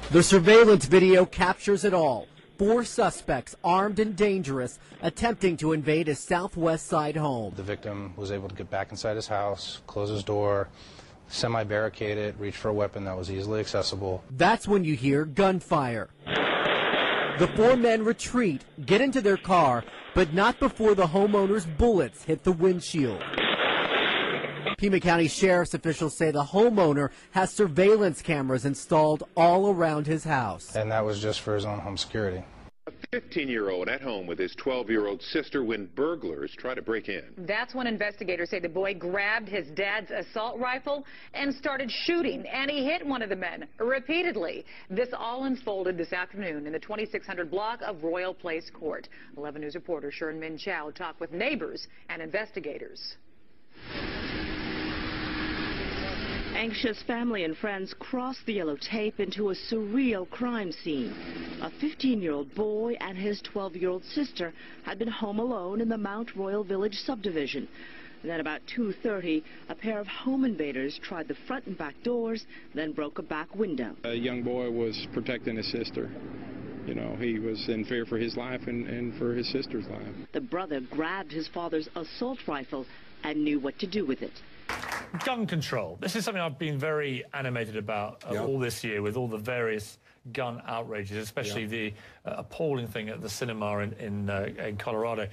The surveillance video captures it all. 4 suspects, armed and dangerous, attempting to invade his southwest side home. The victim was able to get back inside his house, close his door, semi-barricade it, reach for a weapon that was easily accessible. That's when you hear gunfire. The 4 men retreat, get into their car, but not before the homeowner's bullets hit the windshield. Pima County Sheriff's officials say the homeowner has surveillance cameras installed all around his house. And that was just for his own home security. A 15-year-old at home with his 12-year-old sister when burglars try to break in. That's when investigators say the boy grabbed his dad's assault rifle and started shooting, and he hit one of the men repeatedly. This all unfolded this afternoon in the 2600 block of Royal Place Court. 11 News reporter Sharon Min Chow talked with neighbors and investigators. Anxious family and friends crossed the yellow tape into a surreal crime scene. A 15-year-old boy and his 12-year-old sister had been home alone in the Mount Royal Village subdivision. And then about 2:30, a pair of home invaders tried the front and back doors, then broke a back window. A young boy was protecting his sister. You know, he was in fear for his life and for his sister's life. The brother grabbed his father's assault rifle and knew what to do with it. Gun control. This is something I've been very animated about all this year with all the various gun outrages, especially the appalling thing at the cinema in Colorado.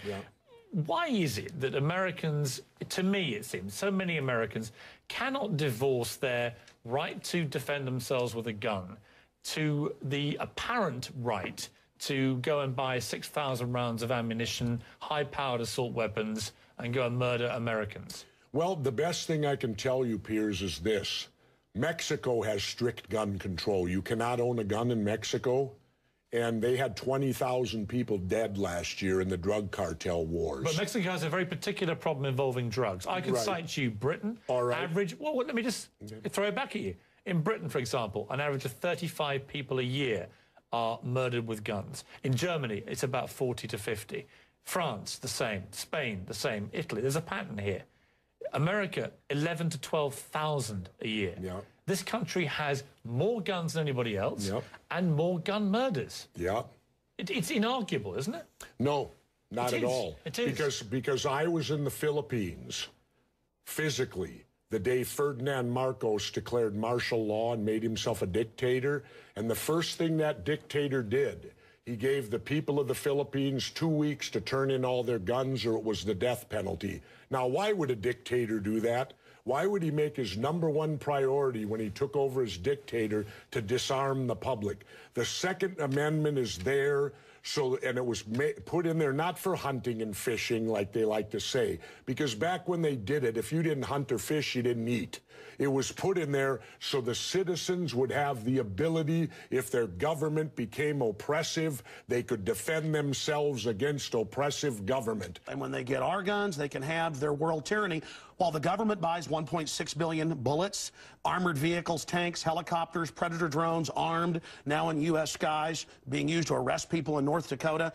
Why is it that Americans, to me it seems, so many Americans cannot divorce their right to defend themselves with a gun to the apparent right to go and buy 6,000 rounds of ammunition, high-powered assault weapons, and go and murder Americans? Well, the best thing I can tell you, Piers, is this. Mexico has strict gun control. You cannot own a gun in Mexico, and they had 20,000 people dead last year in the drug cartel wars. But Mexico has a very particular problem involving drugs. I can cite you Britain, average... Well, let me just throw it back at you. In Britain, for example, an average of 35 people a year are murdered with guns. In Germany, it's about 40 to 50. France, the same. Spain, the same. Italy, there's a pattern here. America, 11 to 12,000 a year. This country has more guns than anybody else and more gun murders. It's inarguable, isn't it? No, not at all. It is. Because I was in the Philippines, physically, the day Ferdinand Marcos declared martial law and made himself a dictator. And the first thing that dictator did, he gave the people of the Philippines 2 weeks to turn in all their guns or it was the death penalty. Now, why would a dictator do that? Why would he make his #1 priority when he took over as dictator to disarm the public? The Second Amendment is there, and it was put in there not for hunting and fishing like they like to say, because back when they did it, if you didn't hunt or fish, you didn't eat. It was put in there so the citizens would have the ability, if their government became oppressive, they could defend themselves against oppressive government. And when they get our guns, they can have their world tyranny, while the government buys 1.6 billion bullets, armored vehicles, tanks, helicopters, Predator drones, armed, now in U.S. skies, being used to arrest people in North Dakota.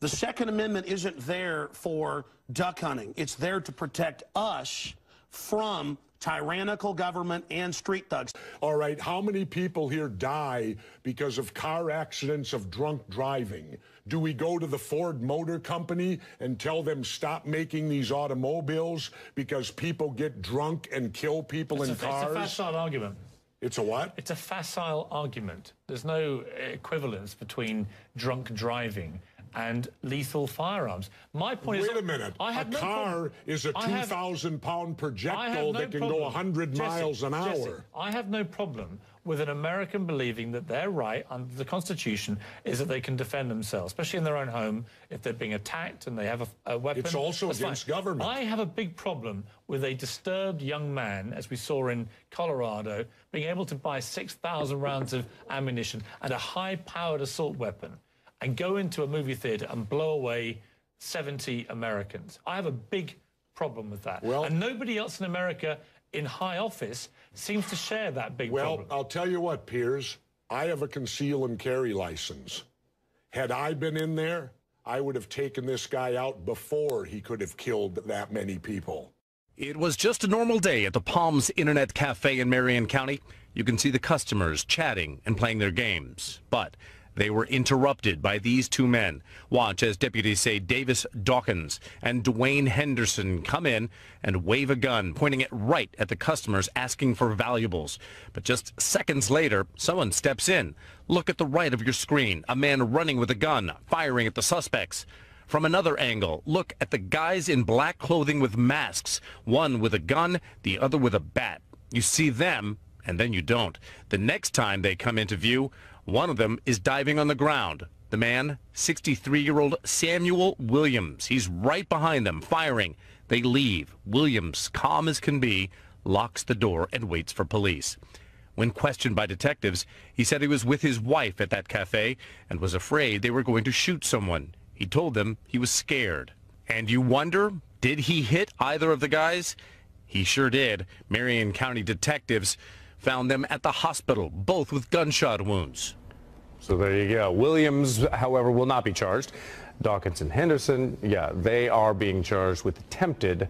The Second Amendment isn't there for duck hunting. It's there to protect us from tyrannical government and street thugs. All right, how many people here die because of car accidents of drunk driving? Do we go to the Ford Motor Company and tell them stop making these automobiles because people get drunk and kill people in cars? It's a facile argument. It's a what? It's a facile argument. There's no equivalence between drunk driving and lethal firearms. My point is... Wait a minute. A car is a 2,000-pound projectile that can go 100 miles an hour. I have no problem with an American believing that their right under the Constitution is that they can defend themselves, especially in their own home, if they're being attacked and they have a weapon. It's also against government. I have a big problem with a disturbed young man, as we saw in Colorado, being able to buy 6,000 rounds of ammunition and a high-powered assault weapon and go into a movie theater and blow away 70 Americans. I have a big problem with that. And nobody else in America in high office seems to share that big problem. Well, I'll tell you what, Piers. I have a conceal and carry license. Had I been in there, I would have taken this guy out before he could have killed that many people. It was just a normal day at the Palms Internet Cafe in Marion County. You can see the customers chatting and playing their games. But they were interrupted by these two men. Watch as deputies say Davis Dawkins and Dwayne Henderson come in and wave a gun, pointing it right at the customers asking for valuables. But just seconds later, someone steps in. Look at the right of your screen. A man running with a gun, firing at the suspects. From another angle, look at the guys in black clothing with masks. One with a gun, the other with a bat. You see them, and then you don't. The next time they come into view, one of them is diving on the ground. The man, 63-year-old Samuel Williams. He's right behind them, firing. They leave. Williams, calm as can be, locks the door and waits for police. When questioned by detectives, he said he was with his wife at that cafe and was afraid they were going to shoot someone. He told them he was scared. And you wonder, did he hit either of the guys? He sure did. Marion County detectives found them at the hospital, both with gunshot wounds. So there you go. Williams, however, will not be charged. Dawkins and Henderson, yeah, they are being charged with attempted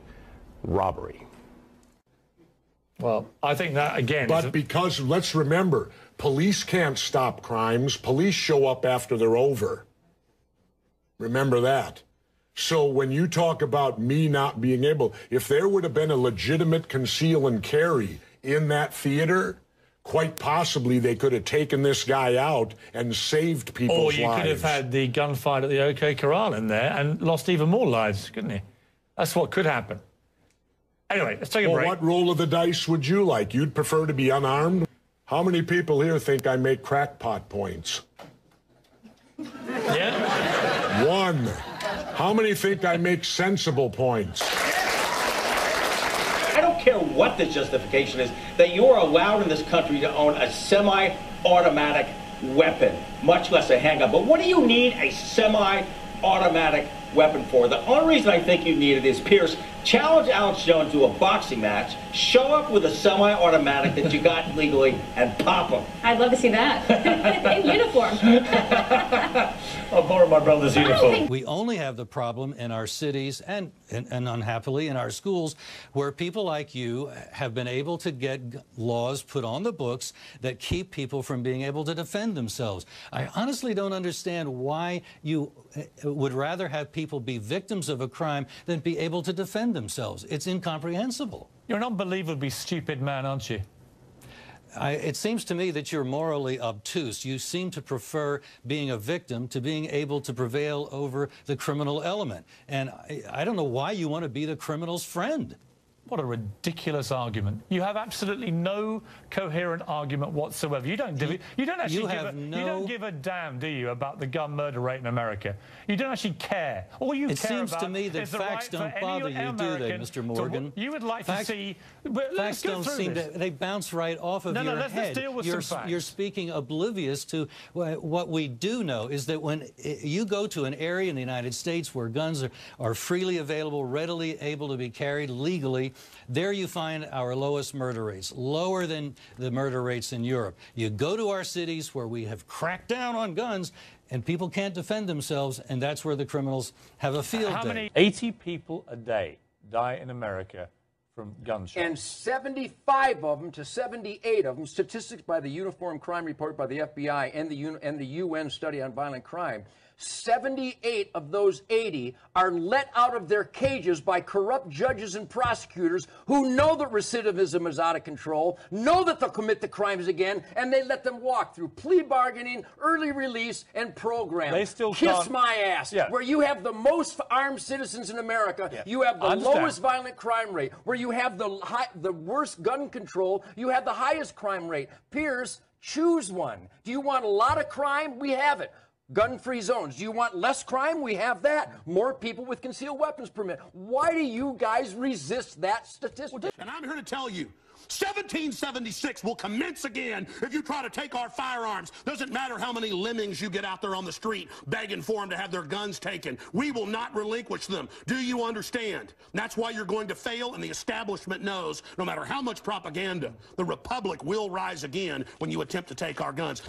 robbery. Well, I think that, again... But because, let's remember, police can't stop crimes. Police show up after they're over. Remember that. So when you talk about me not being able, if there would have been a legitimate conceal and carry in that theater, quite possibly they could have taken this guy out and saved people's lives. Or you could have had the gunfight at the OK Corral in there and lost even more lives, couldn't you? That's what could happen. Anyway, let's take a break. What roll of the dice would you like? You'd prefer to be unarmed? How many people here think I make crackpot points? Yeah. One. How many think I make sensible points? I don't care what the justification is, that you're allowed in this country to own a semi-automatic weapon, much less a handgun. But what do you need a semi-automatic weapon for? The only reason I think you need it is, Pierce, challenge Alex Jones to a boxing match, show up with a semi-automatic that you got legally, and pop him. I'd love to see that. In uniform. I'll borrow my brother's uniform. We only have the problem in our cities and unhappily in our schools where people like you have been able to get laws put on the books that keep people from being able to defend themselves. I honestly don't understand why you would rather have people be victims of a crime than be able to defend themselves. It's incomprehensible. You're an unbelievably stupid man, aren't you? It seems to me that you're morally obtuse. You seem to prefer being a victim to being able to prevail over the criminal element. And I don't know why you want to be the criminal's friend. What a ridiculous argument. You have absolutely no coherent argument whatsoever. You don't actually you don't give a damn, do you, about the gun murder rate in America? You don't actually care. All you care about seems to me that facts don't bother you, do they, Mr. Morgan? You would like to see... Facts don't seem to... They bounce right off of your head. Let's deal with some facts. You're speaking oblivious to what we do know is that when you go to an area in the United States where guns are freely available, readily able to be carried legally, there you find our lowest murder rates, lower than the murder rates in Europe. You go to our cities where we have cracked down on guns and people can't defend themselves, and that's where the criminals have a field day. How many? 80 people a day die in America from gunshots. And 75 of them to 78 of them, statistics by the Uniform Crime Report by the FBI and the UN study on violent crime, 78 of those 80 are let out of their cages by corrupt judges and prosecutors who know that recidivism is out of control, know that they'll commit the crimes again, and they let them walk through plea bargaining, early release, and programs. They still Kiss my ass. Yeah. Where you have the most armed citizens in America, you have the lowest violent crime rate. Where you have the worst gun control, you have the highest crime rate. Pierce, choose one. Do you want a lot of crime? We have it. Gun-free zones. Do you want less crime? We have that. More people with concealed weapons permit. Why do you guys resist that statistic? And I'm here to tell you, 1776 will commence again if you try to take our firearms. Doesn't matter how many lemmings you get out there on the street begging for them to have their guns taken. We will not relinquish them. Do you understand? That's why you're going to fail, and the establishment knows no matter how much propaganda, the Republic will rise again when you attempt to take our guns.